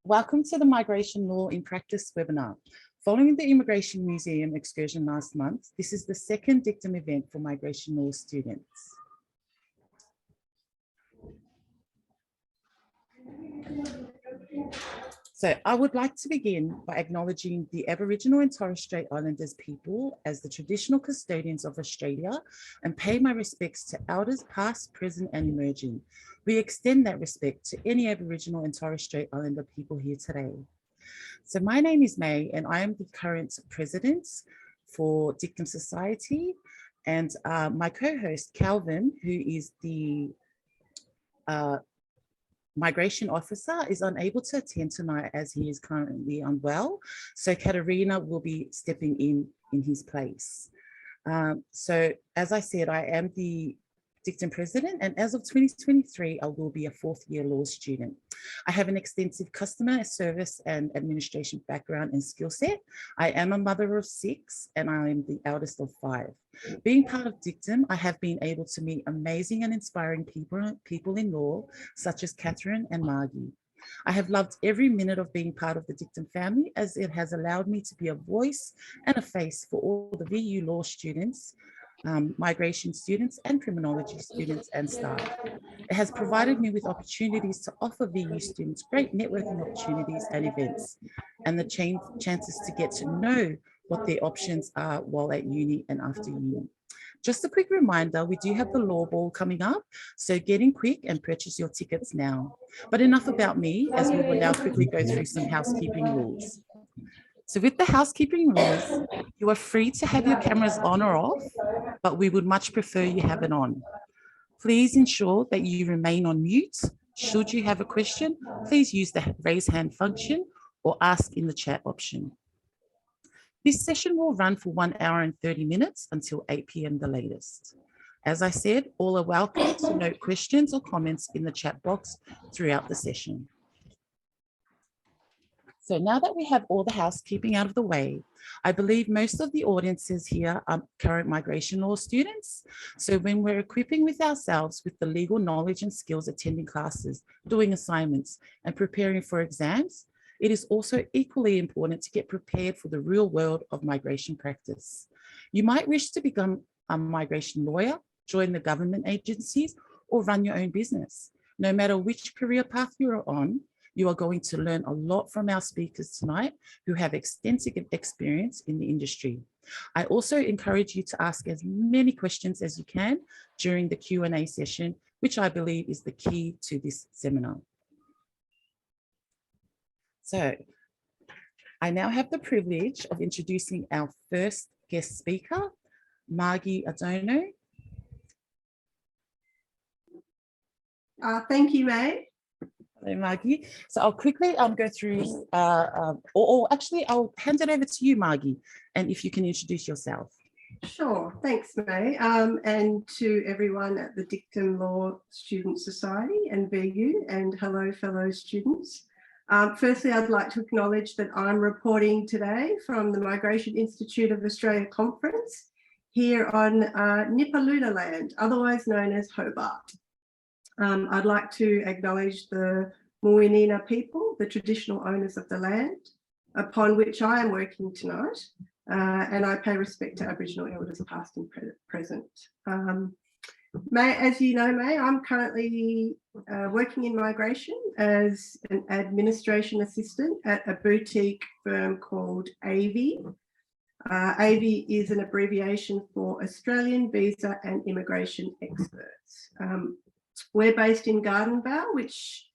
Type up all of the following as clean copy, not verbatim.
Welcome to the Migration Law in Practice webinar. Following the Immigration Museum excursion last month, this is the second Dictum event for migration law students. So I would like to begin by acknowledging the Aboriginal and Torres Strait Islanders people as the traditional custodians of Australia and pay my respects to elders past, present and emerging. We extend that respect to any Aboriginal and Torres Strait Islander people here today. So my name is May and I am the current president for Dictum Society, and my co-host Calvin, who is the migration officer, is unable to attend tonight as he is currently unwell. So Katerina will be stepping in his place. So as I said, I am the Dictum president, and as of 2023, I will be a fourth year law student. I have an extensive customer service and administration background and skill set. I am a mother of 6 and I am the eldest of 5. Being part of Dictum, I have been able to meet amazing and inspiring people in law, such as Catherine and Margie. I have loved every minute of being part of the Dictum family, as it has allowed me to be a voice and a face for all the VU law students, migration students and criminology students and staff. It has provided me with opportunities to offer VU students great networking opportunities and events, and the chances to get to know what their options are while at uni and after uni. Just a quick reminder, we do have the Law Ball coming up, so get in quick and purchase your tickets now. But enough about me, as we will now quickly go through some housekeeping rules. So with the housekeeping rules, you are free to have your cameras on or off, but we would much prefer you have it on. Please ensure that you remain on mute. Should you have a question, please use the raise hand function or ask in the chat option. This session will run for 1 hour and 30 minutes until 8 p.m. the latest. As I said, all are welcome to note questions or comments in the chat box throughout the session. So now that we have all the housekeeping out of the way, I believe most of the audiences here are current migration law students. So when we're equipping with ourselves with the legal knowledge and skills attending classes, doing assignments and preparing for exams, it is also equally important to get prepared for the real world of migration practice. You might wish to become a migration lawyer, join the government agencies, or run your own business. No matter which career path you're on, you are going to learn a lot from our speakers tonight who have extensive experience in the industry. I also encourage you to ask as many questions as you can during the Q&A session, which I believe is the key to this seminar. So I now have the privilege of introducing our first guest speaker, Margie Adorno. Thank you, May. Hello, Margie. So I'll quickly go through, actually I'll hand it over to you, Margie, and if you can introduce yourself. Sure, thanks, May, and to everyone at the Dictum Law Student Society and VU, and hello, fellow students. Firstly, I'd like to acknowledge that I'm reporting today from the Migration Institute of Australia Conference here on Nipaluna land, otherwise known as Hobart. I'd like to acknowledge the Muwinina people, the traditional owners of the land upon which I am working tonight, and I pay respect to Aboriginal elders past and present. May, as you know, May, I'm currently working in migration as an administration assistant at a boutique firm called AVI. AVI is an abbreviation for Australian Visa and Immigration Experts. We're based in Gardenvale, which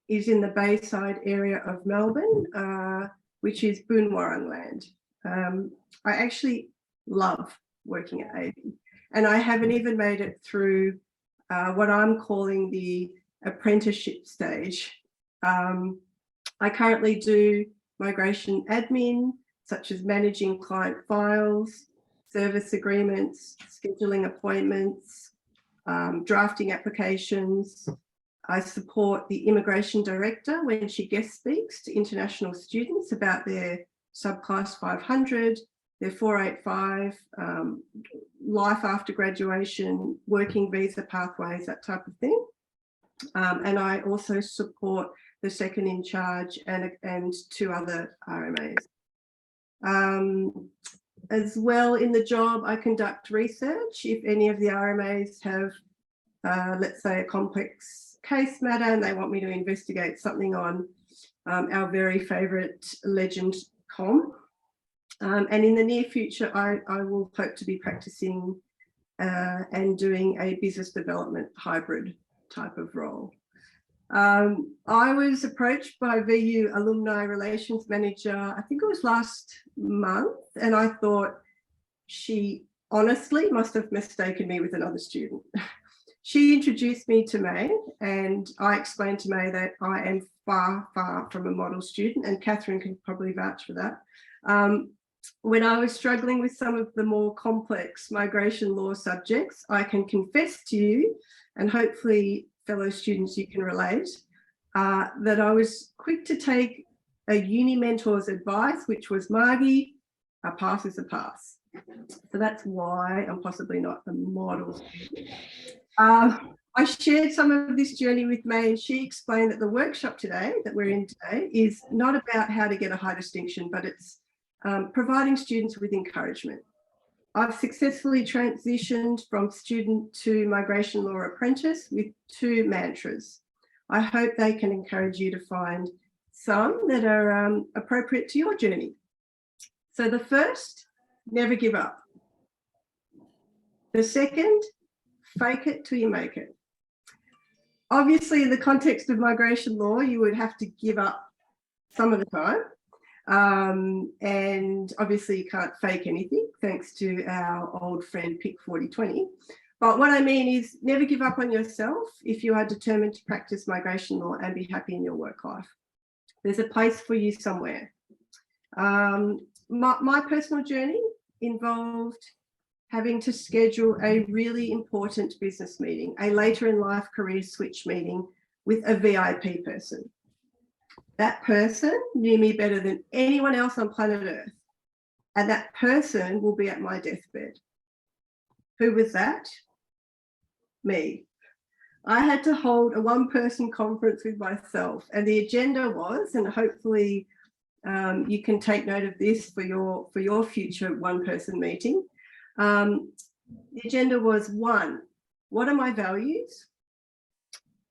is in the Bayside area of Melbourne, which is Boon Wurrung land. I actually love working at AVI, and I haven't even made it through what I'm calling the apprenticeship stage. I currently do migration admin, such as managing client files, service agreements, scheduling appointments, drafting applications. I support the immigration director when she guest speaks to international students about their subclass 500, their 485, life after graduation, working visa pathways, that type of thing. And I also support the second in charge, and 2 other RMAs. As well, in the job, I conduct research. If any of the RMAs have, let's say, a complex case matter and they want me to investigate something on our very favourite Legend Com. And in the near future, I will hope to be practicing and doing a business development hybrid type of role. I was approached by VU Alumni Relations Manager, I think it was last month, and I thought she honestly must have mistaken me with another student. She introduced me to May, and I explained to May that I am far, far from a model student, and Catherine can probably vouch for that. When I was struggling with some of the more complex migration law subjects, I can confess to you, and hopefully fellow students you can relate, that I was quick to take a uni mentor's advice, which was, Margie, a pass is a pass. So that's why I'm possibly not a model student. I shared some of this journey with May, and she explained that the workshop today that we're in today is not about how to get a high distinction, but it's providing students with encouragement. I've successfully transitioned from student to migration law apprentice with 2 mantras. I hope they can encourage you to find some that are appropriate to your journey. So the first, never give up. The second, fake it till you make it. Obviously, in the context of migration law, you would have to give up some of the time. And obviously you can't fake anything, thanks to our old friend Pick 4020. But what I mean is, never give up on yourself if you are determined to practice migration law and be happy in your work life. There's a place for you somewhere. My personal journey involved having to schedule a really important business meeting, a later in life career switch meeting with a VIP person. That person knew me better than anyone else on planet Earth, and that person will be at my deathbed. Who was that? Me. I had to hold a 1-person conference with myself, and the agenda was, and hopefully you can take note of this for your future 1-person meeting. The agenda was 1, what are my values?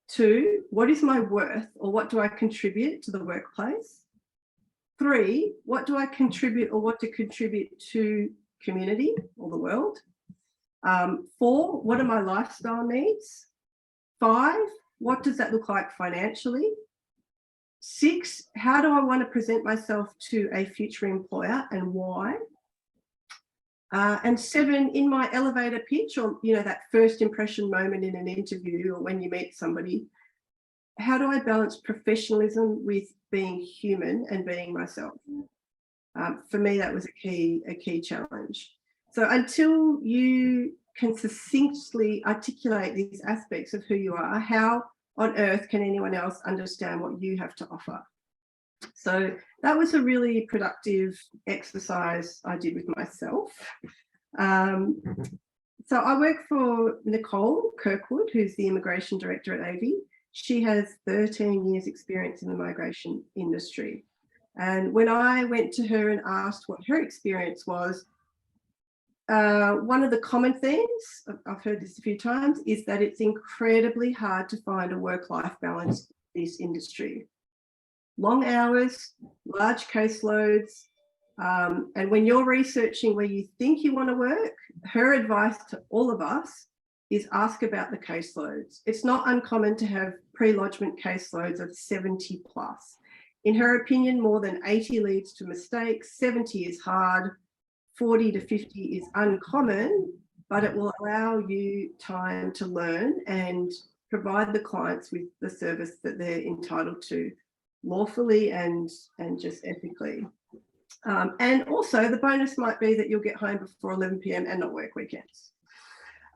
2, what is my worth, or what do I contribute to the workplace? 3, what do I contribute or want to contribute to community or the world? 4, what are my lifestyle needs? 5, what does that look like financially? 6, how do I want to present myself to a future employer and why? And 7, in my elevator pitch, or that first impression moment in an interview or when you meet somebody, how do I balance professionalism with being human and being myself? For me, that was a key challenge. So until you can succinctly articulate these aspects of who you are, how on earth can anyone else understand what you have to offer? So that was a really productive exercise I did with myself. So I work for Nicole Kirkwood, who's the Immigration Director at AVI. She has 13 years experience in the migration industry. And when I went to her and asked what her experience was, one of the common themes, I've heard this a few times, is that it's incredibly hard to find a work-life balance in this industry. Long hours, large caseloads, and when you're researching where you think you want to work, her advice to all of us is ask about the caseloads. It's not uncommon to have pre-lodgement caseloads of 70 plus. In her opinion, more than 80 leads to mistakes, 70 is hard, 40 to 50 is uncommon, but it will allow you time to learn and provide the clients with the service that they're entitled to lawfully and just ethically. And also the bonus might be that you'll get home before 11 p.m. and not work weekends.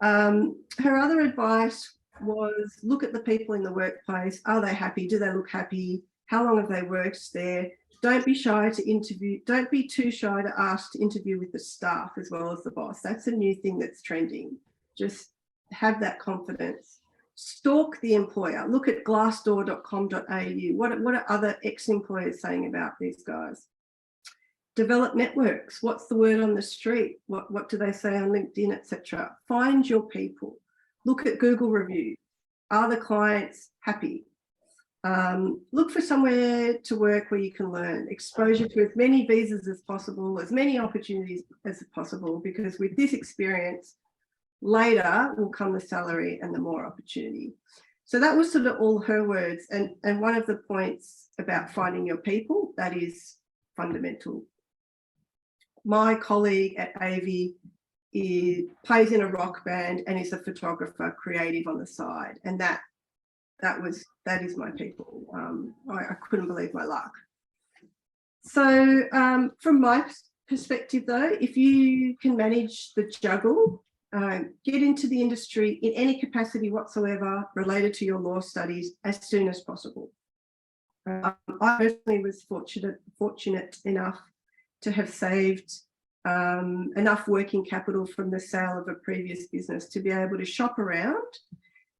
Her other advice was look at the people in the workplace. Are they happy? Do they look happy? How long have they worked there? Don't be shy to interview. Don't be too shy to ask to interview with the staff as well as the boss. That's a new thing that's trending. Just have that confidence. Stalk the employer. Look at glassdoor.com.au. What are other ex-employers saying about these guys? Develop networks. What's the word on the street? What do they say on LinkedIn, etc.? Find your people. Look at Google reviews. Are the clients happy? Look for somewhere to work where you can learn. Exposure to as many visas as possible, as many opportunities as possible, because with this experience, later will come the salary and the more opportunity. So that was sort of all her words. And one of the points about finding your people, that is fundamental. My colleague at AVI plays in a rock band and is a photographer, creative on the side. And that is my people. I couldn't believe my luck. So from my perspective though, if you can manage the juggle, get into the industry in any capacity whatsoever related to your law studies as soon as possible. I personally was fortunate enough to have saved enough working capital from the sale of a previous business to be able to shop around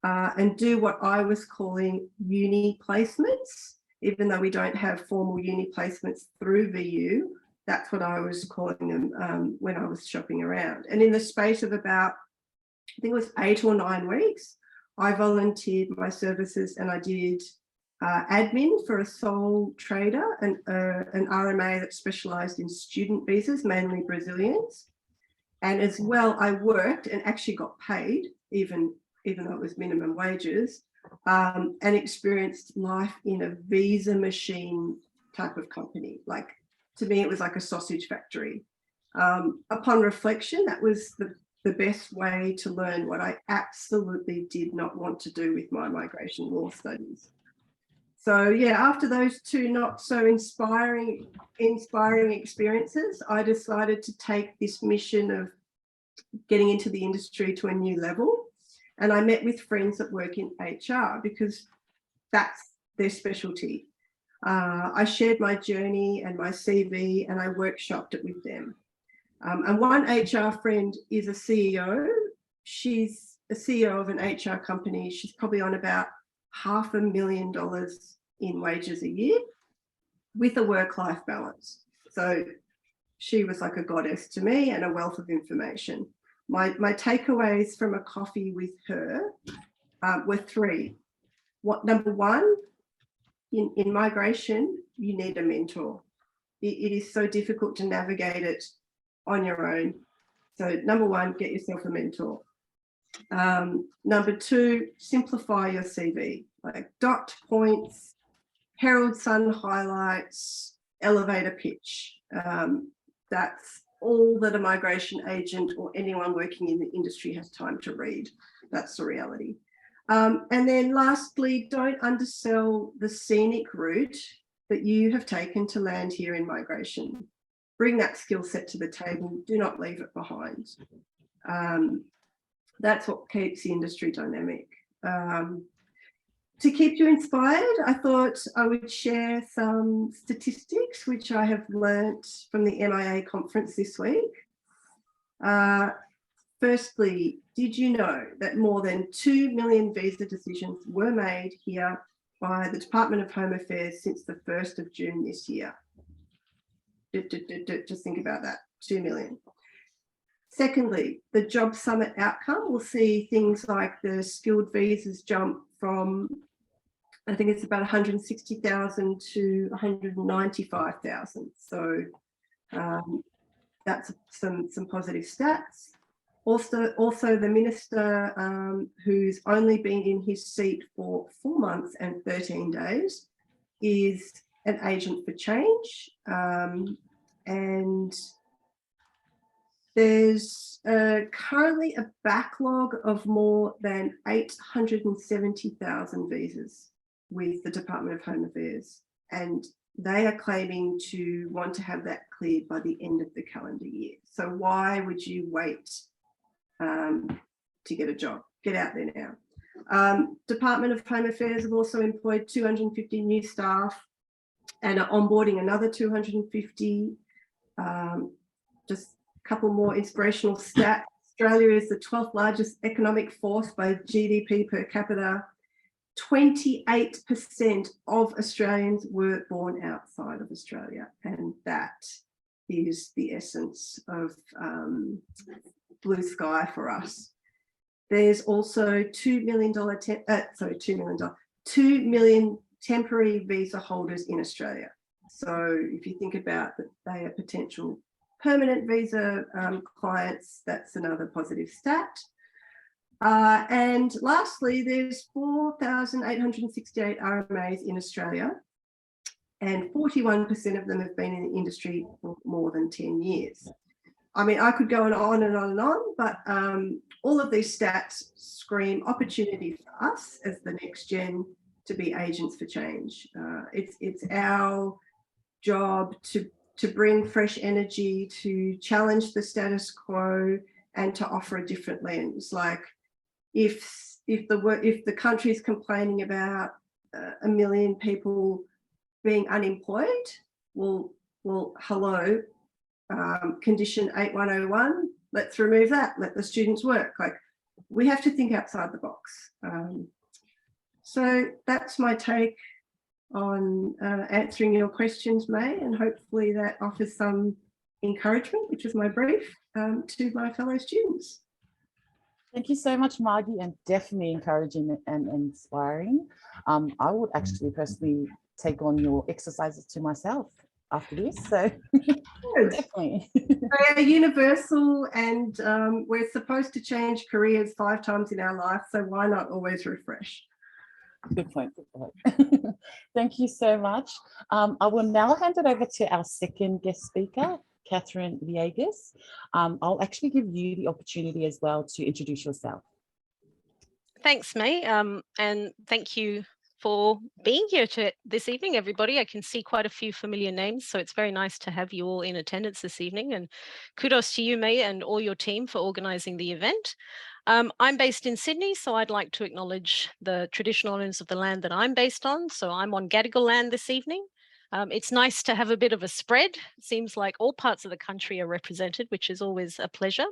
and do what I was calling uni placements, even though we don't have formal uni placements through VU. That's what I was calling them when I was shopping around. And in the space of about, I think it was 8 or 9 weeks, I volunteered my services and I did admin for a sole trader, an RMA that specialised in student visas, mainly Brazilians. And as well, I worked and actually got paid, even though it was minimum wages, and experienced life in a visa machine type of company. Like, to me, it was like a sausage factory. Upon reflection, that was the best way to learn what I absolutely did not want to do with my migration law studies. So yeah, after those 2 not so inspiring experiences, I decided to take this mission of getting into the industry to a new level. And I met with friends that work in HR because that's their specialty. I shared my journey and my CV and I workshopped it with them. And one HR friend is a CEO. She's a CEO of an HR company. She's probably on about $500,000 in wages a year with a work-life balance. So she was like a goddess to me and a wealth of information. My takeaways from a coffee with her were 3. Number 1, in migration, you need a mentor. It is so difficult to navigate it on your own. So number 1, get yourself a mentor. Number 2, simplify your CV, like dot points, Herald Sun highlights, elevator pitch. That's all that a migration agent or anyone working in the industry has time to read. That's the reality. And then lastly, don't undersell the scenic route that you have taken to land here in migration. Bring that skill set to the table. Do not leave it behind. That's what keeps the industry dynamic. To keep you inspired, I thought I would share some statistics which I have learnt from the MIA conference this week. Firstly, did you know that more than 2 million visa decisions were made here by the Department of Home Affairs since the 1st of June this year? Just think about that, 2 million. Secondly, the Job Summit outcome will see things like the skilled visas jump from, I think it's about 160,000 to 195,000. So that's some positive stats. Also the minister, who's only been in his seat for 4 months and 13 days, is an agent for change. And there's currently a backlog of more than 870,000 visas with the Department of Home Affairs, and they are claiming to want to have that cleared by the end of the calendar year. So why would you wait to get a job? Get out there now. Department of Home Affairs have also employed 250 new staff and are onboarding another 250. Just a couple more inspirational stats. Australia is the 12th largest economic force by GDP per capita. 28% of Australians were born outside of Australia, and that is the essence of blue sky for us. There's also $2 million temporary visa holders in Australia. So if you think about that they are potential permanent visa clients, that's another positive stat. And lastly, there's 4,868 RMAs in Australia, and 41% of them have been in the industry for more than 10 years. I mean, I could go on and on and on, but all of these stats scream opportunity for us as the next gen to be agents for change. It's our job to bring fresh energy, to challenge the status quo, and to offer a different lens. Like if the country is complaining about 1 million people being unemployed, well, hello, condition 8101, let's remove that, let the students work. Like, we have to think outside the box. So that's my take on answering your questions, May, and hopefully that offers some encouragement, which was my brief, to my fellow students. Thank you so much, Margie, and definitely encouraging and inspiring. I would actually personally take on your exercises to myself after this, so definitely. They're universal, and we're supposed to change careers 5 times in our life, so why not always refresh? Good point. Good point. Thank you so much. I will now hand it over to our second guest speaker, Catherine Viegas. I'll actually give you the opportunity as well to introduce yourself. Thanks, May, and thank you for being here this evening, everybody. I can see quite a few familiar names, so it's very nice to have you all in attendance this evening, and kudos to you, May, and all your team for organising the event. I'm based in Sydney, so I'd like to acknowledge the traditional owners of the land that I'm based on. So I'm on Gadigal land this evening. It's nice to have a bit of a spread. It seems like all parts of the country are represented, which is always a pleasure.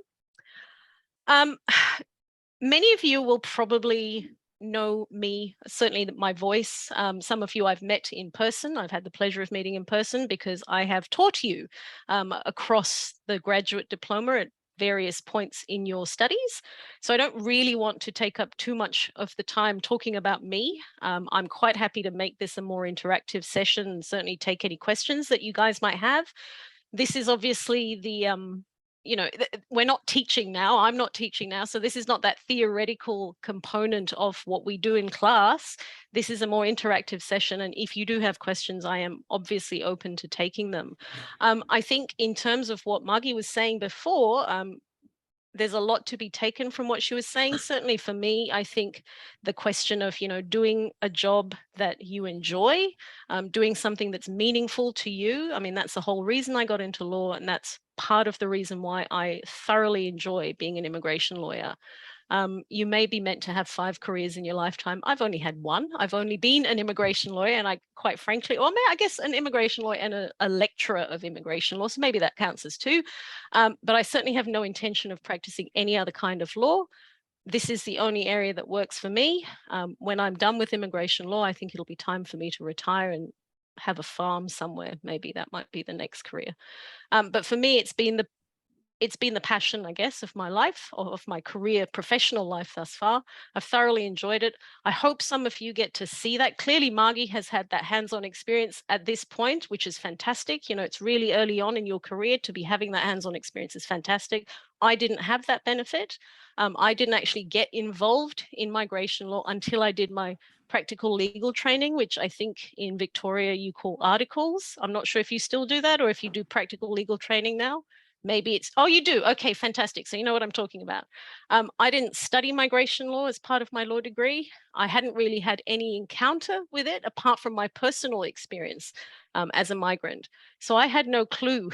Many of you will probably know me, certainly my voice. Some of you I've met in person. I've had the pleasure of meeting in person because I have taught you across the graduate diploma at various points in your studies. So I don't really want to take up too much of the time talking about me. I'm quite happy to make this a more interactive session and certainly take any questions that you guys might have. This is obviously the we're not teaching now. I'm not teaching now. So this is not that theoretical component of what we do in class. This is a more interactive session. And if you do have questions, I am obviously open to taking them. I think in terms of what Margie was saying before, there's a lot to be taken from what she was saying. Certainly for me, I think the question of, doing a job that you enjoy, doing something that's meaningful to you. I mean, that's the whole reason I got into law, and that's part of the reason why I thoroughly enjoy being an immigration lawyer. You may be meant to have 5 careers in your lifetime. I've only had 1. I've only been an immigration lawyer, and I quite frankly, or I guess an immigration lawyer and a lecturer of immigration law. So maybe that counts as 2. But I certainly have no intention of practicing any other kind of law. This is the only area that works for me. When I'm done with immigration law, I think it'll be time for me to retire and have a farm somewhere. Maybe that might be the next career. But for me, it's been the passion, I guess, of my life, of my career, professional life thus far. I've thoroughly enjoyed it. I hope some of you get to see that. Clearly, Margie has had that hands-on experience at this point, which is fantastic. It's really early on in your career to be having that hands-on experience is fantastic. I didn't have that benefit. I didn't actually get involved in migration law until I did my practical legal training, which I think in Victoria you call articles. I'm not sure if you still do that or if you do practical legal training now. Maybe it's, oh, you do. Okay, fantastic. So you know what I'm talking about. I didn't study migration law as part of my law degree. I hadn't really had any encounter with it apart from my personal experience as a migrant. So I had no clue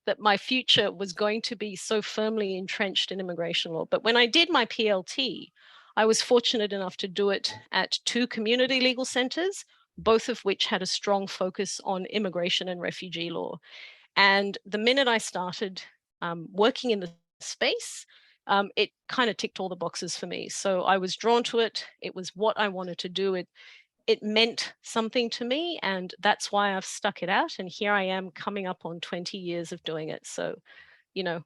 that my future was going to be so firmly entrenched in immigration law. But when I did my PLT, I was fortunate enough to do it at 2 community legal centres, both of which had a strong focus on immigration and refugee law. And the minute I started working in the space, it kind of ticked all the boxes for me. So I was drawn to it. It was what I wanted to do. It meant something to me, and that's why I've stuck it out. And here I am coming up on 20 years of doing it. So, you know,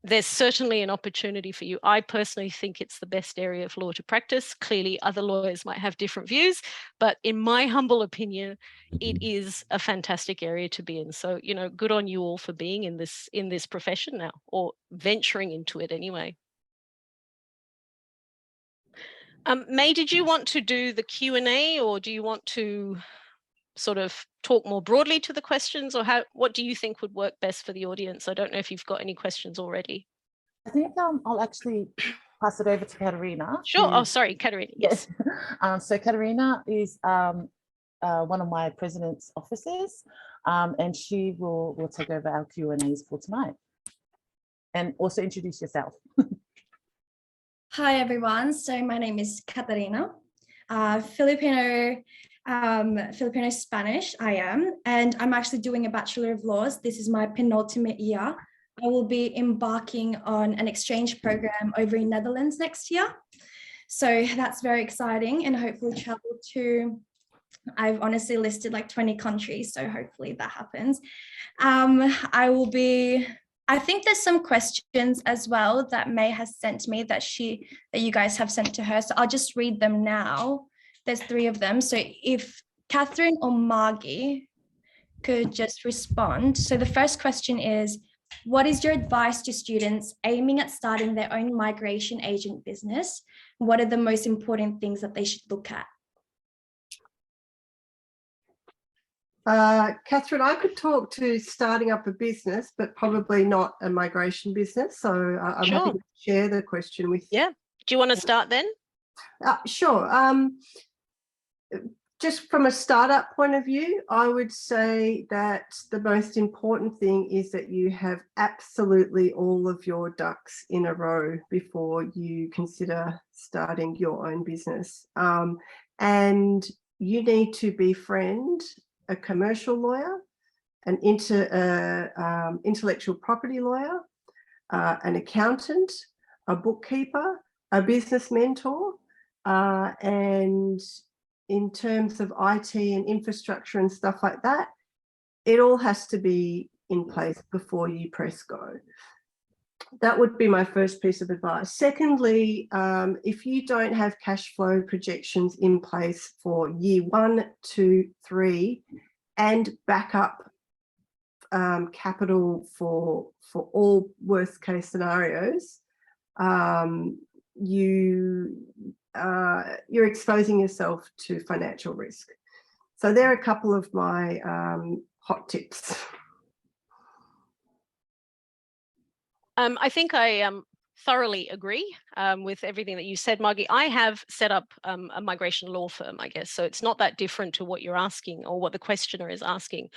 there's certainly an opportunity for you. I personally think it's the best area of law to practice. Clearly, other lawyers might have different views, but in my humble opinion, it is a fantastic area to be in. So, you know, good on you all for being in this profession now, or venturing into it anyway. May, did you want to do the Q&A, or do you want to sort of talk more broadly to the questions, or what do you think would work best for the audience? I don't know if you've got any questions already. I think I'll actually pass it over to Katerina. Sure. Oh, sorry, Katerina. Yes. So Katerina is one of my president's officers, and she will take over our Q&As for tonight. And also introduce yourself. Hi, everyone. So my name is Katerina, Filipino Spanish, I am, and I'm actually doing a Bachelor of Laws. This is my penultimate year. I will be embarking on an exchange program over in Netherlands next year. So that's very exciting, and hopefully travel to, I've honestly listed like 20 countries, so hopefully that happens. I think there's some questions as well that May has sent me that you guys have sent to her. So I'll just read them now. There's 3 of them. So if Catherine or Margie could just respond. So the first question is, what is your advice to students aiming at starting their own migration agent business? What are the most important things that they should look at? Catherine, I could talk to starting up a business, but probably not a migration business. So I'm happy to share the question with you. Yeah. Do you want to start then? Sure. Just from a startup point of view, I would say that the most important thing is that you have absolutely all of your ducks in a row before you consider starting your own business. And you need to befriend a commercial lawyer, an intellectual property lawyer, an accountant, a bookkeeper, a business mentor, and in terms of IT and infrastructure and stuff like that, it all has to be in place before you press go. That would be my first piece of advice. Secondly, if you don't have cash flow projections in place for year 1, 2, 3, and backup capital for all worst case scenarios, you're exposing yourself to financial risk. So there are a couple of my hot tips. I think I thoroughly agree with everything that you said, Margie. I have set up a migration law firm, I guess, so it's not that different to what you're asking or what the questioner is asking.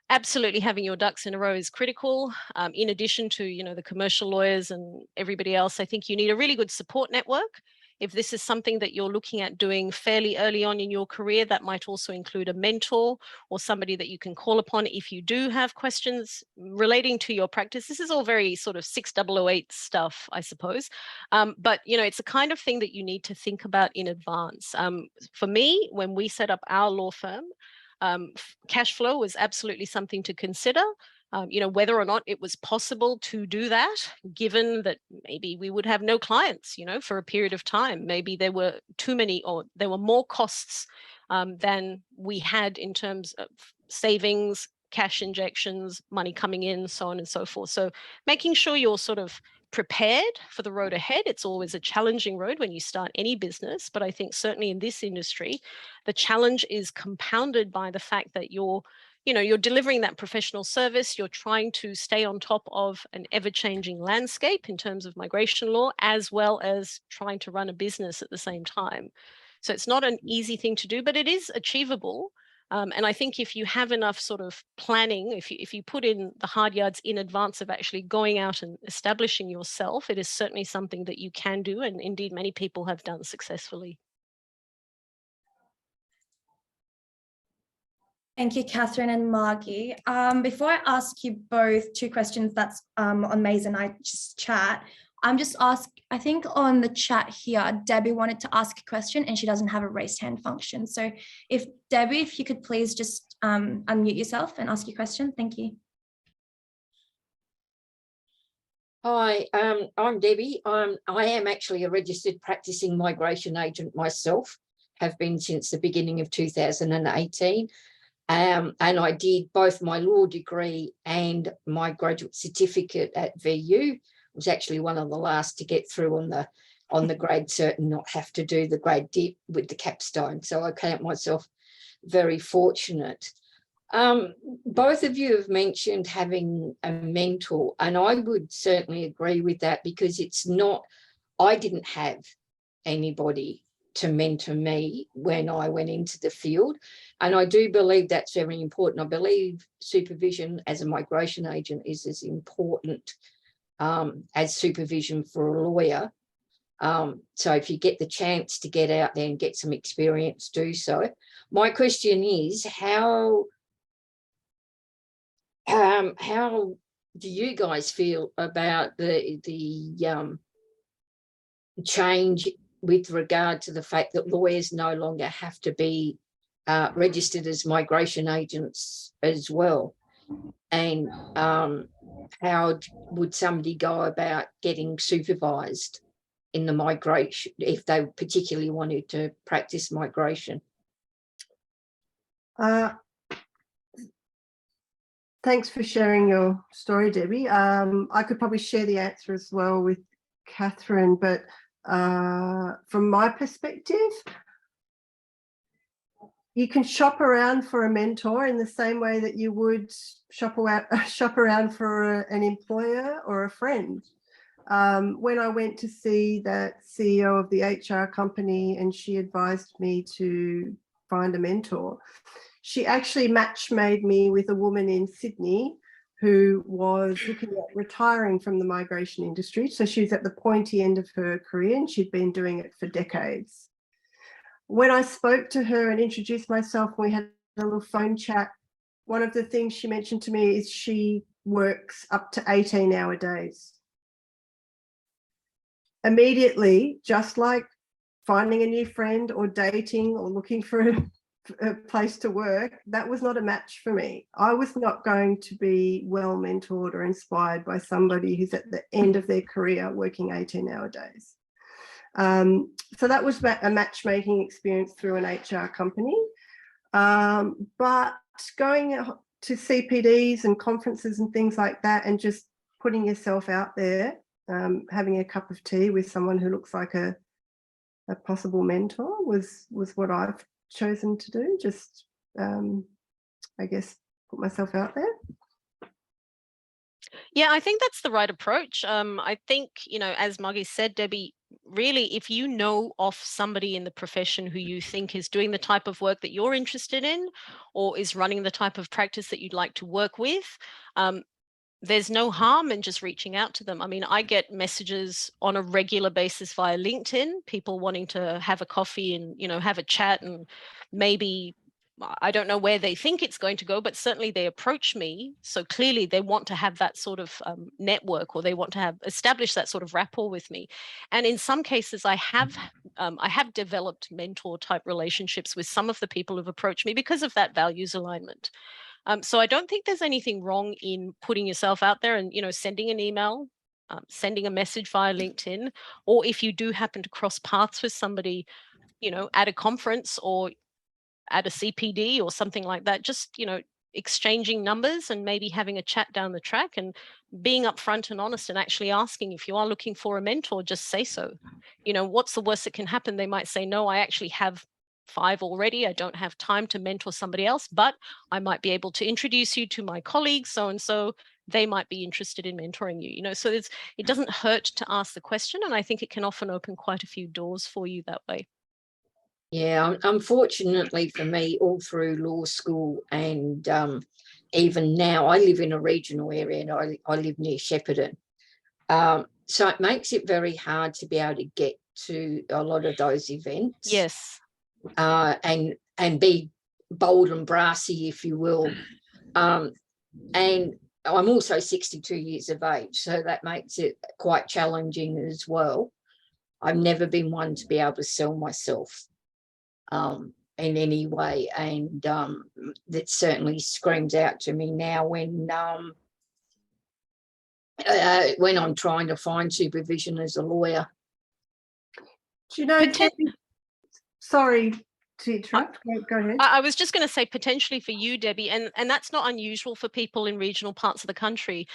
Absolutely, having your ducks in a row is critical. In addition to, you know, the commercial lawyers and everybody else, I think you need a really good support network. If this is something that you're looking at doing fairly early on in your career, that might also include a mentor or somebody that you can call upon if you do have questions relating to your practice. This is all very sort of 6008 stuff, I suppose. But, you know, it's the kind of thing that you need to think about in advance. For me, when we set up our law firm, cash flow was absolutely something to consider. You know, whether or not it was possible to do that, given that maybe we would have no clients, you know, for a period of time. Maybe there were too many, or there were more costs than we had in terms of savings, cash injections, money coming in, so on and so forth. So making sure you're sort of prepared for the road ahead. It's always a challenging road when you start any business, but I think certainly in this industry, the challenge is compounded by the fact that you're delivering that professional service, you're trying to stay on top of an ever-changing landscape in terms of migration law, as well as trying to run a business at the same time. So it's not an easy thing to do, but it is achievable. And I think if you have enough sort of planning, if you put in the hard yards in advance of actually going out and establishing yourself, it is certainly something that you can do, and indeed many people have done successfully. Thank you, Catherine and Margie. Before I ask you both 2 questions that's on May's and I just chat, I'm just I think on the chat here, Debbie wanted to ask a question and she doesn't have a raised hand function. So if Debbie, if you could please just unmute yourself and ask your question. Thank you. Hi, I'm Debbie. I am actually a registered practicing migration agent myself, have been since the beginning of 2018. And I did both my law degree and my graduate certificate at VU. I was actually one of the last to get through on the grade cert and not have to do the grade dip with the capstone. So I count myself very fortunate. Both of you have mentioned having a mentor, and I would certainly agree with that, because I didn't have anybody to mentor me when I went into the field. And I do believe that's very important. I believe supervision as a migration agent is as important as supervision for a lawyer. So if you get the chance to get out there and get some experience, do so. My question is, how do you guys feel about the change with regard to the fact that lawyers no longer have to be registered as migration agents as well? And how would somebody go about getting supervised in the migration if they particularly wanted to practice migration? Thanks for sharing your story, Debbie. I could probably share the answer as well with Catherine, but from my perspective, you can shop around for a mentor in the same way that you would shop around for an employer or a friend. When I went to see that CEO of the HR company and she advised me to find a mentor, she actually match-made me with a woman in Sydney who was looking at retiring from the migration industry. So she was at the pointy end of her career and she'd been doing it for decades. When I spoke to her and introduced myself, we had a little phone chat. One of the things she mentioned to me is she works up to 18-hour days. Immediately, just like finding a new friend or dating or looking for a place to work, that was not a match for me. I was not going to be well mentored or inspired by somebody who's at the end of their career working 18-hour days. So that was a matchmaking experience through an HR company. But going to CPDs and conferences and things like that and just putting yourself out there, having a cup of tea with someone who looks like a possible mentor was what I've chosen to do. Just, I guess, put myself out there. Yeah, I think that's the right approach. I think, as Margie said, Debbie, really, if you know of somebody in the profession who you think is doing the type of work that you're interested in or is running the type of practice that you'd like to work with, there's no harm in just reaching out to them. I mean, I get messages on a regular basis via LinkedIn, people wanting to have a coffee and, have a chat, and maybe, I don't know where they think it's going to go, but certainly they approach me. So clearly they want to have that sort of network, or they want to establish that sort of rapport with me. And in some cases, I have developed mentor type relationships with some of the people who've approached me because of that values alignment. So I don't think there's anything wrong in putting yourself out there and, sending an email, sending a message via LinkedIn, or if you do happen to cross paths with somebody, at a conference or at a CPD or something like that, just, exchanging numbers and maybe having a chat down the track and being upfront and honest and actually asking, if you are looking for a mentor, just say so. What's the worst that can happen? They might say, no, I actually have 5 already. I don't have time to mentor somebody else, but I might be able to introduce you to my colleagues, so-and-so. They might be interested in mentoring you, so it doesn't hurt to ask the question. And I think it can often open quite a few doors for you that way. Yeah, unfortunately for me, all through law school and even now, I live in a regional area and I live near Shepparton. So it makes it very hard to be able to get to a lot of those events. Yes. And be bold and brassy, if you will. And I'm also 62 years of age, so that makes it quite challenging as well. I've never been one to be able to sell myself in any way, and that certainly screams out to me now when I'm trying to find supervision as a lawyer. Do you know, sorry to interrupt, go ahead. I was just going to say potentially for you, Debbie, and that's not unusual for people in regional parts of the country.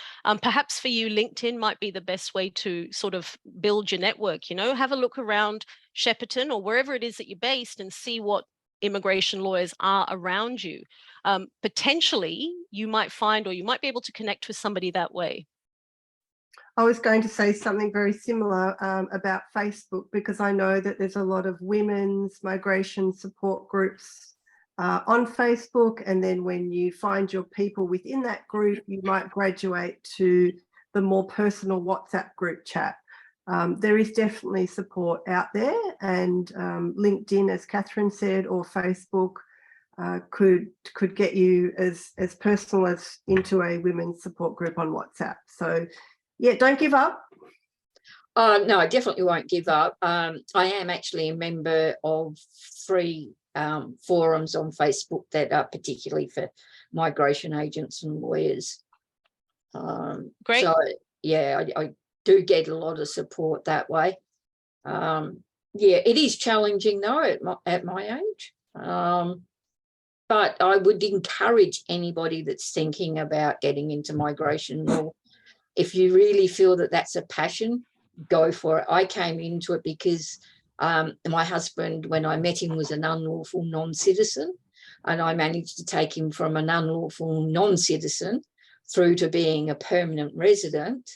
Perhaps for you, LinkedIn might be the best way to sort of build your network, you know, have a look around Shepparton or wherever it is that you're based and see what immigration lawyers are around you. Potentially, you might find, or you might be able to connect with somebody that way. I was going to say something very similar about Facebook, because I know that there's a lot of women's migration support groups on Facebook. And then when you find your people within that group, you might graduate to the more personal WhatsApp group chat. There is definitely support out there, and LinkedIn, as Catherine said, or Facebook could get you as personal as into a women's support group on WhatsApp. So yeah, don't give up. No, I definitely won't give up. I am actually a member of 3 forums on Facebook that are particularly for migration agents and lawyers. Great. So yeah, I do get a lot of support that way. Yeah, it is challenging though at my age. But I would encourage anybody that's thinking about getting into migration law, if you really feel that that's a passion, go for it. I came into it because my husband, when I met him, was an unlawful non-citizen, and I managed to take him from an unlawful non-citizen through to being a permanent resident,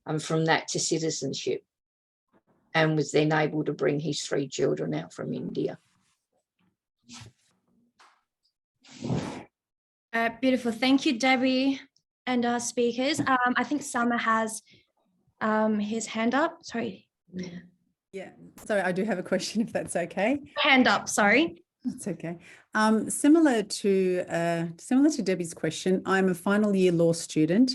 and from that to citizenship, and was then able to bring his 3 children out from India. Beautiful. Thank you, Debbie. And our speakers. I think Summer has his hand up. Sorry. Yeah, so I do have a question, if that's okay. Hand up, sorry. That's okay. Similar to Debbie's question, I'm a final year law student,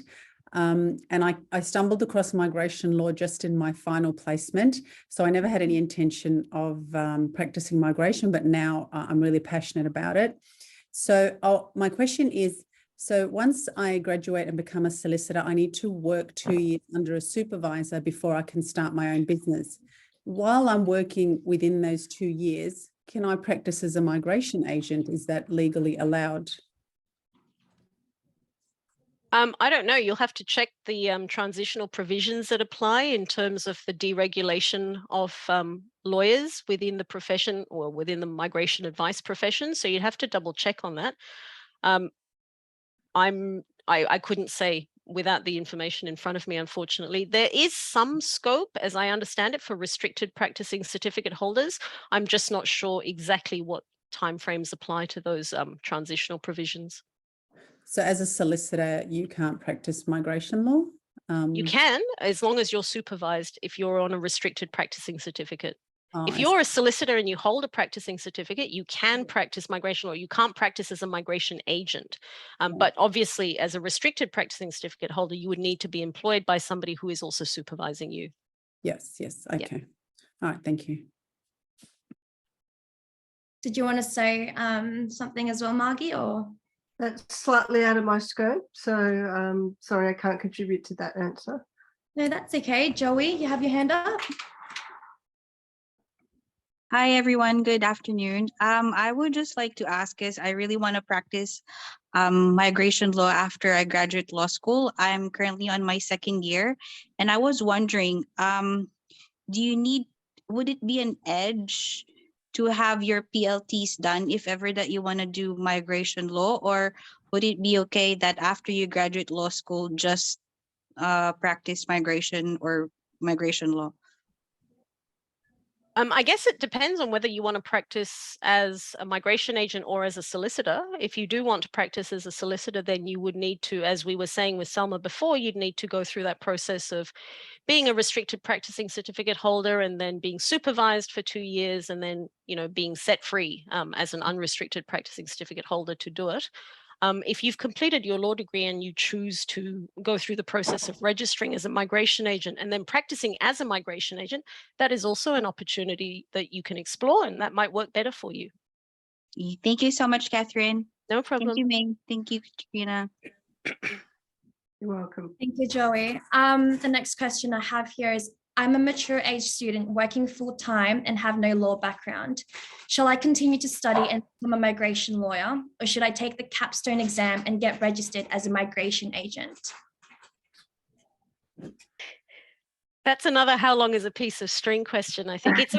and I stumbled across migration law just in my final placement. So I never had any intention of practicing migration, but now I'm really passionate about it. So my question is, so once I graduate and become a solicitor, I need to work 2 years under a supervisor before I can start my own business. While I'm working within those 2 years, can I practice as a migration agent? Is that legally allowed? I don't know. You'll have to check the transitional provisions that apply in terms of the deregulation of lawyers within the profession or within the migration advice profession. So you'd have to double check on that. I couldn't say without the information in front of me, unfortunately. There is some scope, as I understand it, for restricted practicing certificate holders. I'm just not sure exactly what timeframes apply to those transitional provisions. So as a solicitor, you can't practice migration law? You can, as long as you're supervised, if you're on a restricted practicing certificate. If you're a solicitor and you hold a practicing certificate, you can practice migration law. You can't practice as a migration agent. But obviously, as a restricted practicing certificate holder, you would need to be employed by somebody who is also supervising you. Yes, okay. Yeah. All right, thank you. Did you want to say something as well, Margie, or? That's slightly out of my scope, so sorry, I can't contribute to that answer. No, that's okay. Joey, you have your hand up. Hi, everyone. Good afternoon. I would just like to ask is I really want to practice migration law after I graduate law school. I'm currently on my 2nd year, and I was wondering, would it be an edge to have your PLTs done if ever that you want to do migration law, or would it be okay that after you graduate law school, just practice migration or migration law? I guess it depends on whether you want to practice as a migration agent or as a solicitor. If you do want to practice as a solicitor, then you would need to, as we were saying with Selma before, you'd need to go through that process of being a restricted practicing certificate holder and then being supervised for 2 years and then, being set free as an unrestricted practicing certificate holder to do it. If you've completed your law degree and you choose to go through the process of registering as a migration agent and then practicing as a migration agent, that is also an opportunity that you can explore, and that might work better for you. Thank you so much, Catherine. No problem. Thank you, Ming. Thank you, Katrina. You're welcome. Thank you, Joey. The next question I have here is, I'm a mature age student working full time and have no law background. Shall I continue to study and become a migration lawyer, or should I take the capstone exam and get registered as a migration agent? That's another how long is a piece of string question. I think it's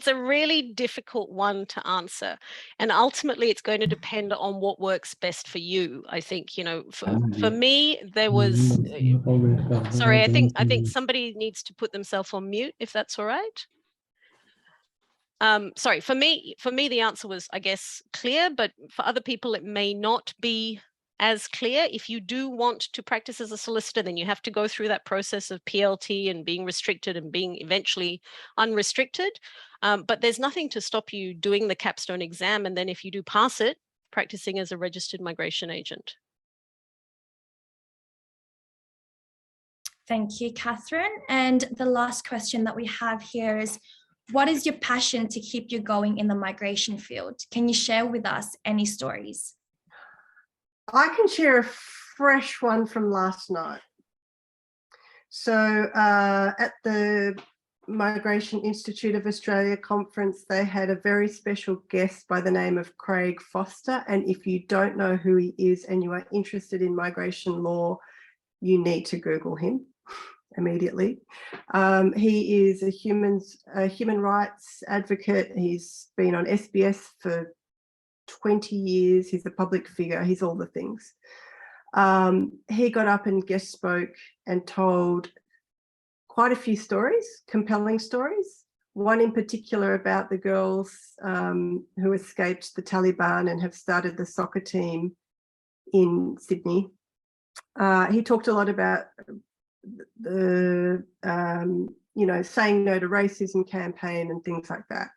a really difficult one to answer. And ultimately it's going to depend on what works best for you. I think, you know, for me, there was, sorry, I think somebody needs to put themselves on mute, if that's all right. Sorry, for me, the answer was, I guess, clear, but for other people, it may not be as clear. If you do want to practice as a solicitor, then you have to go through that process of PLT and being restricted and being eventually unrestricted. But there's nothing to stop you doing the capstone exam. And then if you do pass it, practicing as a registered migration agent. Thank you, Catherine. And the last question that we have here is, what is your passion to keep you going in the migration field? Can you share with us any stories? I can share a fresh one from last night. So at the Migration Institute of Australia conference, they had a very special guest by the name of Craig Foster. And if you don't know who he is and you are interested in migration law, you need to Google him immediately. He is a human rights advocate. He's been on SBS for 20 years. He's a public figure. He's all the things. He got up and guest spoke and told quite a few stories, compelling stories. One in particular about the girls who escaped the Taliban and have started the soccer team in Sydney. He talked a lot about the, you know, saying no to racism campaign and things like that.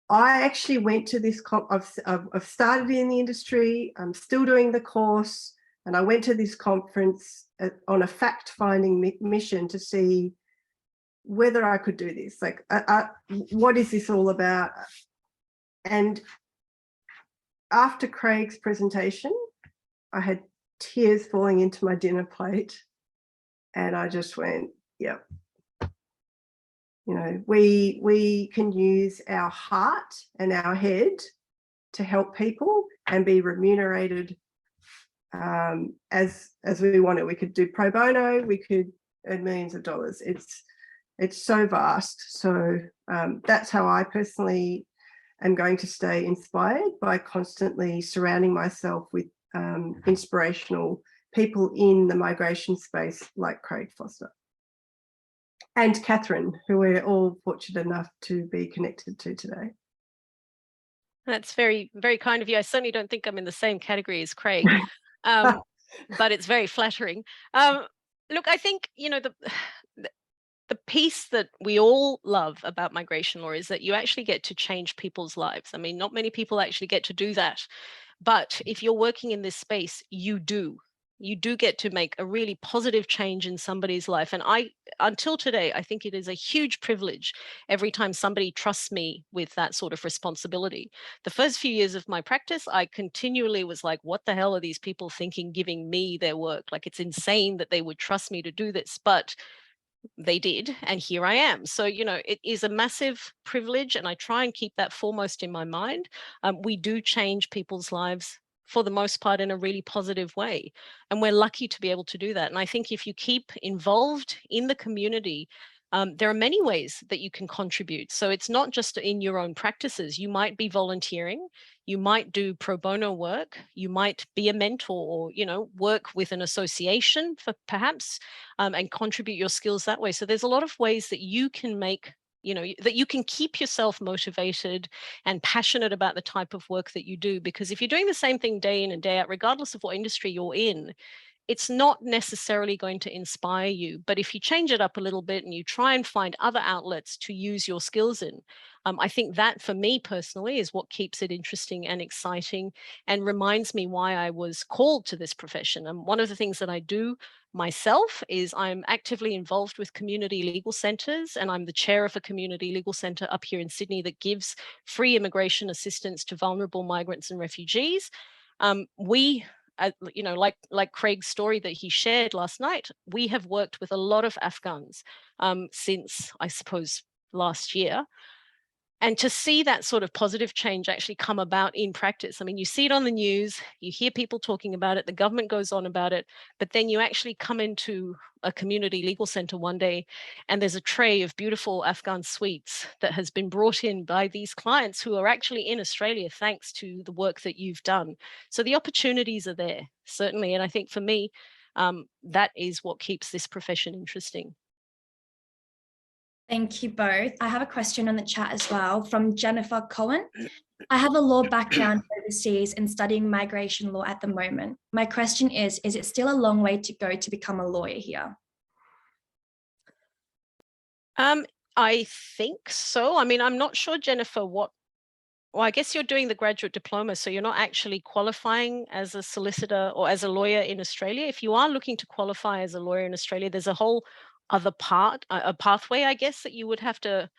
I actually went to this, I've started in the industry, I'm still doing the course, and I went to this conference on a fact-finding mission to see whether I could do this. Like, what is this all about? And after Craig's presentation, I had tears falling into my dinner plate, and I just went, yep. You know, we can use our heart and our head to help people and be remunerated as we want to. We could do pro bono, we could earn millions of dollars. It's so vast. So that's how I personally am going to stay inspired, by constantly surrounding myself with inspirational people in the migration space like Craig Foster. And Catherine, who we're all fortunate enough to be connected to today. That's very, very kind of you. I certainly don't think I'm in the same category as Craig, but it's very flattering. Look, I think, you know, the piece that we all love about migration law is that you actually get to change people's lives. I mean, not many people actually get to do that. But if you're working in this space, you do get to make a really positive change in somebody's life. And until today, I think it is a huge privilege every time somebody trusts me with that sort of responsibility. The first few years of my practice, I continually was like, what the hell are these people thinking, giving me their work? Like, it's insane that they would trust me to do this, but they did, and here I am. So, you know, it is a massive privilege, and I try and keep that foremost in my mind. We do change people's lives for the most part in a really positive way. And we're lucky to be able to do that. And I think if you keep involved in the community, there are many ways that you can contribute. So it's not just in your own practices. You might be volunteering, you might do pro bono work, you might be a mentor, or, you know, work with an association for perhaps, and contribute your skills that way. So there's a lot of ways that you can make, you know, that you can keep yourself motivated and passionate about the type of work that you do. Because if you're doing the same thing day in and day out, regardless of what industry you're in, it's not necessarily going to inspire you. But if you change it up a little bit and you try and find other outlets to use your skills in, I think that for me personally is what keeps it interesting and exciting and reminds me why I was called to this profession. And one of the things that I do myself is I'm actively involved with community legal centres, and I'm the chair of a community legal centre up here in Sydney that gives free immigration assistance to vulnerable migrants and refugees. We, you know, like Craig's story that he shared last night, we have worked with a lot of Afghans since, I suppose, last year. And to see that sort of positive change actually come about in practice. I mean, you see it on the news, you hear people talking about it, the government goes on about it, but then you actually come into a community legal centre one day and there's a tray of beautiful Afghan sweets that has been brought in by these clients who are actually in Australia thanks to the work that you've done. So the opportunities are there, certainly. And I think for me, that is what keeps this profession interesting. Thank you both. I have a question on the chat as well from Jennifer Cohen. I have a law background overseas and studying migration law at the moment. My question is it still a long way to go to become a lawyer here? I think so. I mean, I'm not sure, Jennifer, well, I guess you're doing the graduate diploma, so you're not actually qualifying as a solicitor or as a lawyer in Australia. If you are looking to qualify as a lawyer in Australia, there's a whole other pathway, I guess, that you would have to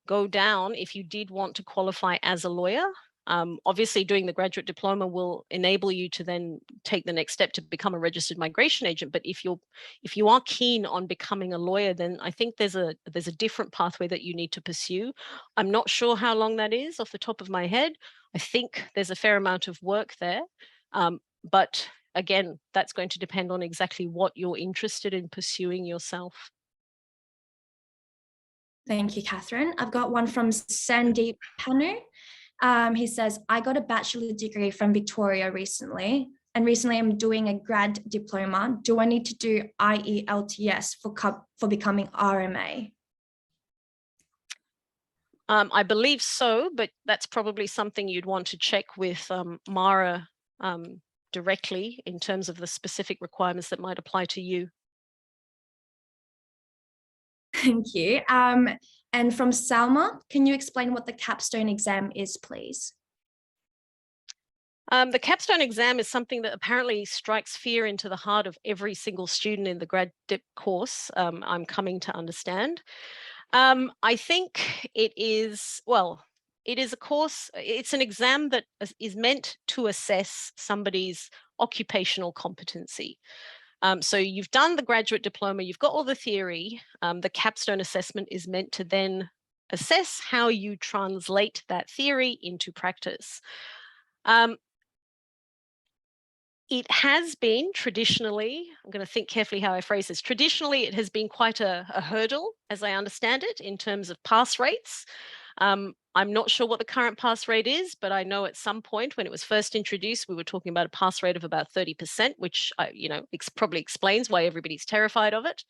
go down if you did want to qualify as a lawyer. Obviously, doing the graduate diploma will enable you to then take the next step to become a registered migration agent. But if you are keen on becoming a lawyer, then I think there's a different pathway that you need to pursue. I'm not sure how long that is off the top of my head. I think there's a fair amount of work there. But again, that's going to depend on exactly what you're interested in pursuing yourself. Thank you, Catherine. I've got one from Sandeep Panu. He says, I got a bachelor's degree from Victoria recently, and recently I'm doing a grad diploma. Do I need to do IELTS for becoming RMA? I believe so, but that's probably something you'd want to check with Mara directly in terms of the specific requirements that might apply to you. Thank you. And from Salma, can you explain what the capstone exam is, please? The capstone exam is something that apparently strikes fear into the heart of every single student in the grad dip course, I'm coming to understand. I think it is, well, it is a course, it's an exam that is meant to assess somebody's occupational competency. So you've done the graduate diploma, you've got all the theory. The capstone assessment is meant to then assess how you translate that theory into practice. It has been traditionally, I'm going to think carefully how I phrase this, traditionally it has been quite a hurdle, as I understand it, in terms of pass rates. I'm not sure what the current pass rate is, but I know at some point when it was first introduced, we were talking about a pass rate of about 30%, which probably explains why everybody's terrified of it.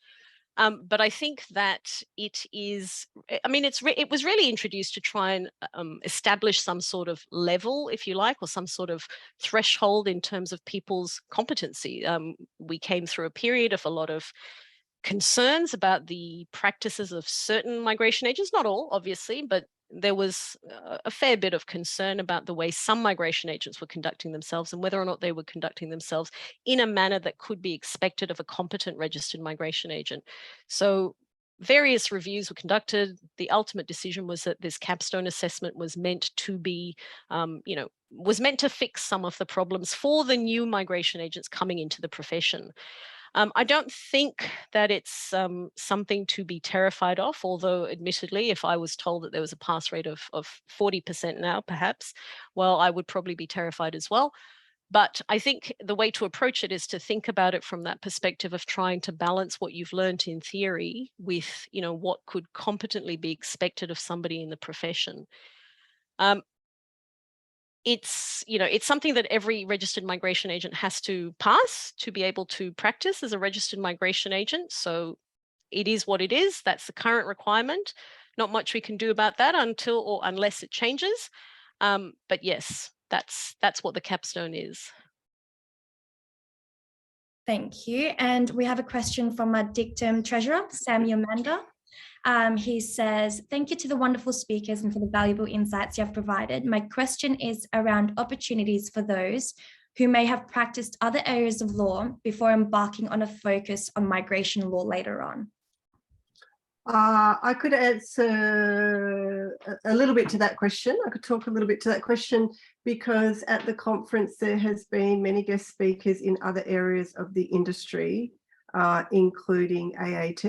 But I think that it is, I mean, it was really introduced to try and establish some sort of level, if you like, or some sort of threshold in terms of people's competency. We came through a period of a lot of concerns about the practices of certain migration agents, not all, obviously, but there was a fair bit of concern about the way some migration agents were conducting themselves and whether or not they were conducting themselves in a manner that could be expected of a competent registered migration agent. So various reviews were conducted. The ultimate decision was that this capstone assessment was meant to be, was meant to fix some of the problems for the new migration agents coming into the profession. I don't think that it's something to be terrified of, although admittedly, if I was told that there was a pass rate of 40% now, perhaps, well, I would probably be terrified as well. But I think the way to approach it is to think about it from that perspective of trying to balance what you've learned in theory with, what could competently be expected of somebody in the profession. It's something that every registered migration agent has to pass to be able to practice as a registered migration agent. So it is what it is. That's the current requirement. Not much we can do about that until or unless it changes. But yes, that's what the capstone is. Thank you. And we have a question from our Dictum Treasurer, Sam Yamanda. He says, thank you to the wonderful speakers and for the valuable insights you have provided. My question is around opportunities for those who may have practiced other areas of law before embarking on a focus on migration law later on. I could answer a little bit to that question. I could talk a little bit to that question because at the conference there has been many guest speakers in other areas of the industry, including AAT,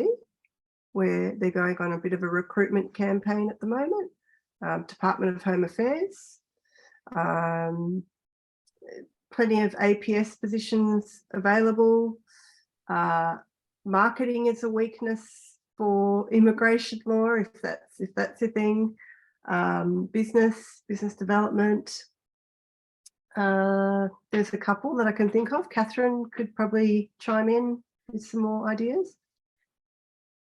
where they're going on a bit of a recruitment campaign at the moment, Department of Home Affairs, plenty of APS positions available. Marketing is a weakness for immigration law, if that's a thing. Business development. There's a couple that I can think of. Catherine could probably chime in with some more ideas.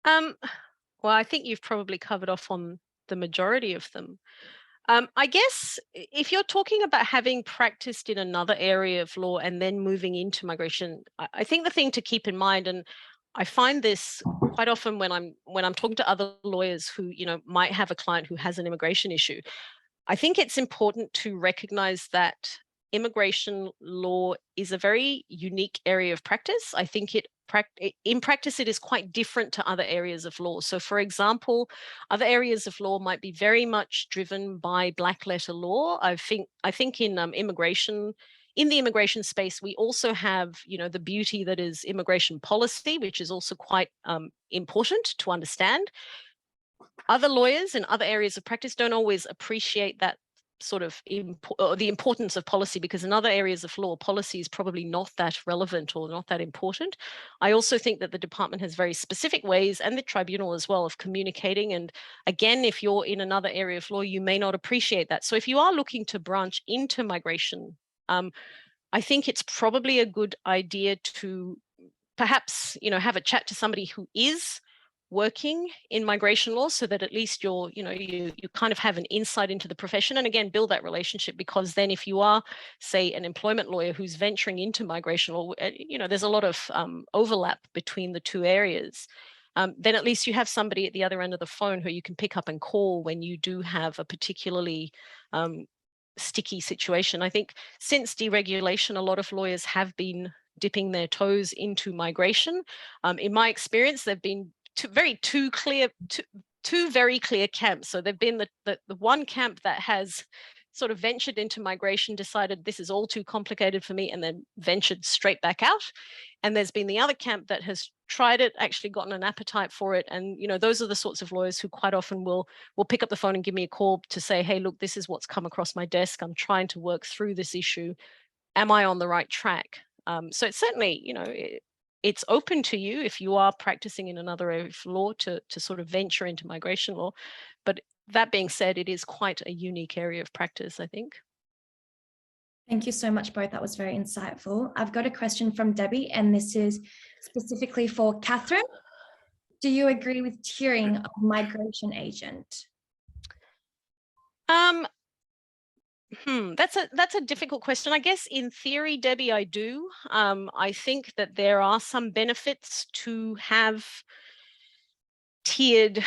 Well, I think you've probably covered off on the majority of them. I guess if you're talking about having practiced in another area of law and then moving into migration, I think the thing to keep in mind, and I find this quite often when I'm talking to other lawyers who, might have a client who has an immigration issue, I think it's important to recognize that immigration law is a very unique area of practice. I think in practice, it is quite different to other areas of law. So for example, other areas of law might be very much driven by black letter law. I think in the immigration space, we also have, the beauty that is immigration policy, which is also quite important to understand. Other lawyers in other areas of practice don't always appreciate that sort of the importance of policy, because in other areas of law, policy is probably not that relevant or not that important. I also think that the department has very specific ways, and the tribunal as well, of communicating. And again, if you're in another area of law, you may not appreciate that. So if you are looking to branch into migration, I think it's probably a good idea to perhaps, have a chat to somebody who is working in migration law, so that at least you kind of have an insight into the profession, and again, build that relationship, because then if you are, say, an employment lawyer who's venturing into migration law, there's a lot of overlap between the two areas. Then at least you have somebody at the other end of the phone who you can pick up and call when you do have a particularly sticky situation. I think since deregulation, a lot of lawyers have been dipping their toes into migration. In my experience, they've been two very clear camps. So they've been the one camp that has sort of ventured into migration, decided this is all too complicated for me, and then ventured straight back out. And there's been the other camp that has tried it, actually gotten an appetite for it. And, those are the sorts of lawyers who quite often will pick up the phone and give me a call to say, hey, look, this is what's come across my desk. I'm trying to work through this issue. Am I on the right track? So it's certainly, it's open to you if you are practicing in another area of law to sort of venture into migration law. But that being said, it is quite a unique area of practice, I think. Thank you so much, both. That was very insightful. I've got a question from Debbie, and this is specifically for Catherine. Do you agree with tiering of migration agent? That's a difficult question. I guess in theory, Debbie, I do. I think that there are some benefits to have tiered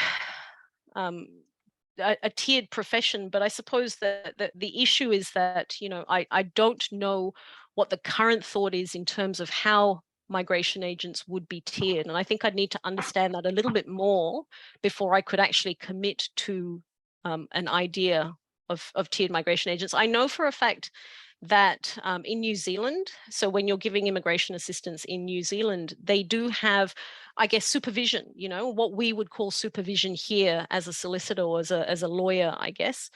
a tiered profession, but I suppose that the issue is that I don't know what the current thought is in terms of how migration agents would be tiered, and I think I'd need to understand that a little bit more before I could actually commit to an idea of tiered migration agents. I know for a fact that in New Zealand, so when you're giving immigration assistance in New Zealand, they do have, I guess, supervision, what we would call supervision here as a solicitor or as a lawyer, I guess.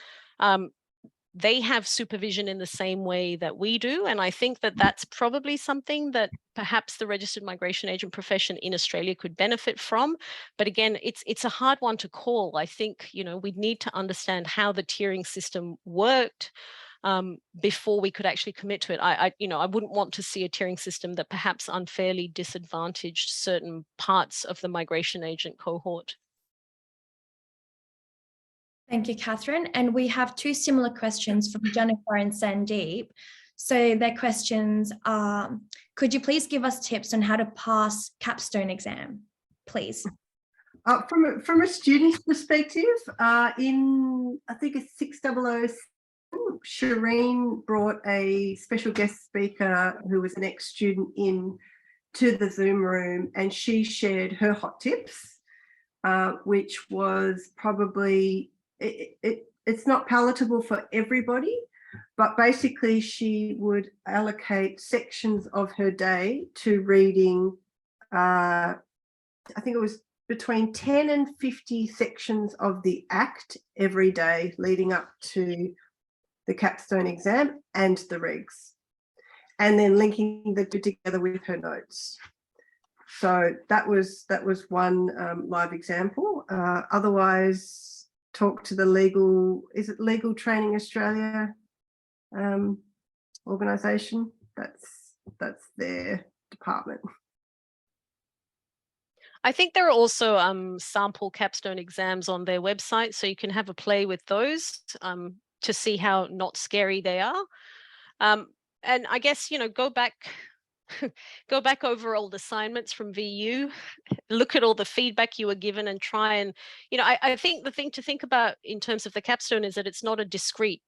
They have supervision in the same way that we do. And I think that that's probably something that perhaps the registered migration agent profession in Australia could benefit from. But again, it's a hard one to call. I think, we'd need to understand how the tiering system worked before we could actually commit to it. I wouldn't want to see a tiering system that perhaps unfairly disadvantaged certain parts of the migration agent cohort. Thank you, Catherine. And we have two similar questions from Jennifer and Sandeep. So their questions are, could you please give us tips on how to pass capstone exam, please? From a student's perspective, in I think it's 6007, Shireen brought a special guest speaker who was an ex-student in to the Zoom room, and she shared her hot tips, which was probably, it's not palatable for everybody, but basically she would allocate sections of her day to reading, I think it was between 10 and 50 sections of the ACT every day leading up to the capstone exam and the regs, and then linking the two together with her notes. So that was one live example. Otherwise, talk to the legal, is it Legal Training Australia organisation? That's their department. I think there are also sample capstone exams on their website, so you can have a play with those to see how not scary they are. And I guess, you know, go back over old assignments from VU, look at all the feedback you were given and try and, you know, I think the thing to think about in terms of the capstone is that it's not a discrete,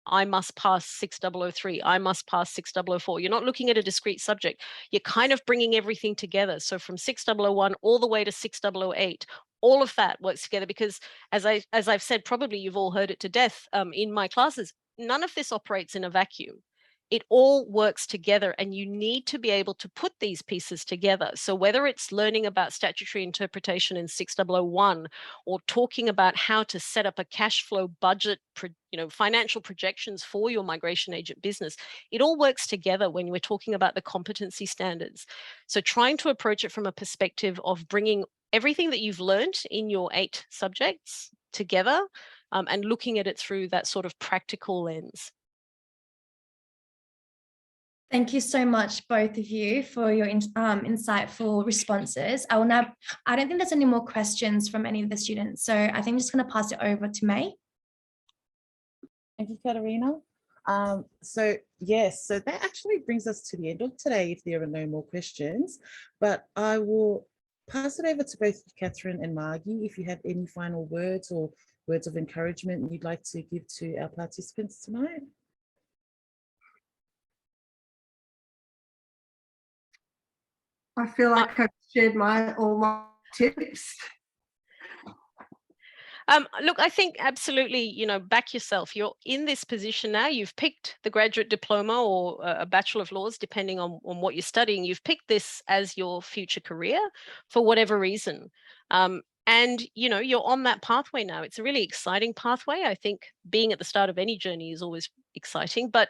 I must pass 6003, I must pass 6004. You're not looking at a discrete subject. You're kind of bringing everything together. So from 6001 all the way to 6008, all of that works together, because as I've said, probably you've all heard it to death in my classes, none of this operates in a vacuum. It all works together, and you need to be able to put these pieces together. So whether it's learning about statutory interpretation in 6001 or talking about how to set up a cash flow budget, you know, financial projections for your migration agent business, it all works together when we're talking about the competency standards. So trying to approach it from a perspective of bringing everything that you've learned in your 8 subjects together and looking at it through that sort of practical lens. Thank you so much, both of you, for your insightful responses. I don't think there's any more questions from any of the students, so I think I'm just going to pass it over to May. Thank you, Katerina. So yes, so that actually brings us to the end of today if there are no more questions, but I will pass it over to both Catherine and Margie if you have any final words or words of encouragement you'd like to give to our participants tonight. I feel like I've shared all my tips. Look, I think absolutely, you know, back yourself. You're in this position now. You've picked the graduate diploma or a Bachelor of Laws, depending on what you're studying. You've picked this as your future career for whatever reason. And, you know, you're on that pathway now. It's a really exciting pathway. I think being at the start of any journey is always exciting, but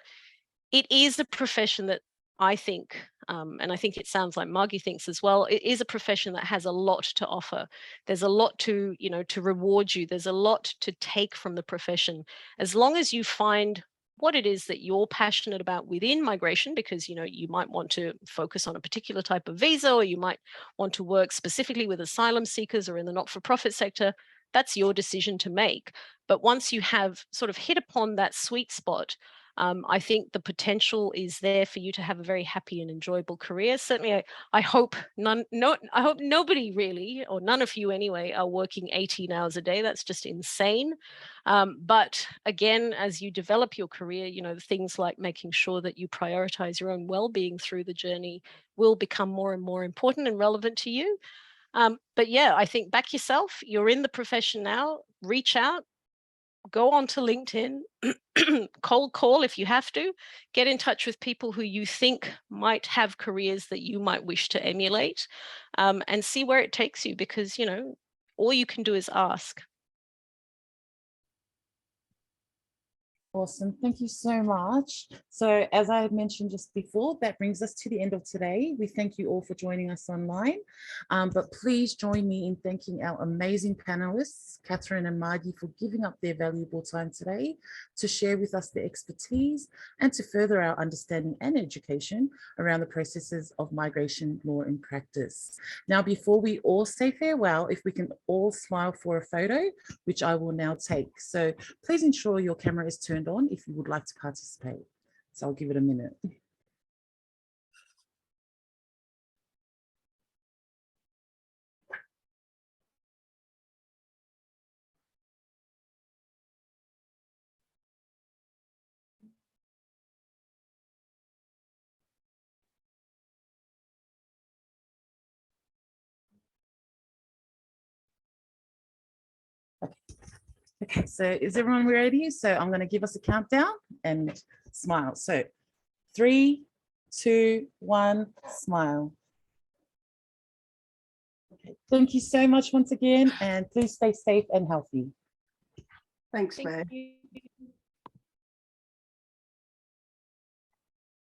it is a profession that I think, and I think it sounds like Margie thinks as well, it is a profession that has a lot to offer. There's a lot to, you know, to reward you. There's a lot to take from the profession. As long as you find what it is that you're passionate about within migration, because, you know, you might want to focus on a particular type of visa, or you might want to work specifically with asylum seekers or in the not-for-profit sector, that's your decision to make. But once you have sort of hit upon that sweet spot, I think the potential is there for you to have a very happy and enjoyable career. Certainly, I hope I hope nobody really, or none of you anyway, are working 18 hours a day. That's just insane. But again, as you develop your career, you know, things like making sure that you prioritize your own well-being through the journey will become more and more important and relevant to you. But yeah, I think back yourself. You're in the profession now. Reach out. Go on to LinkedIn, cold call if you have to, get in touch with people who you think might have careers that you might wish to emulate, and see where it takes you, because, you know, all you can do is ask. Awesome. Thank you so much. So as I had mentioned just before, that brings us to the end of today. We thank you all for joining us online, but please join me in thanking our amazing panelists, Catherine and Margie, for giving up their valuable time today to share with us their expertise and to further our understanding and education around the processes of migration law in practice. Now, before we all say farewell, if we can all smile for a photo, which I will now take. So please ensure your camera is turned on if you would like to participate. So I'll give it a minute. Okay, so is everyone ready? So I'm going to give us a countdown and smile. So 3, 2, 1, smile. Okay, thank you so much once again, and please stay safe and healthy. Thanks, Thank May. you.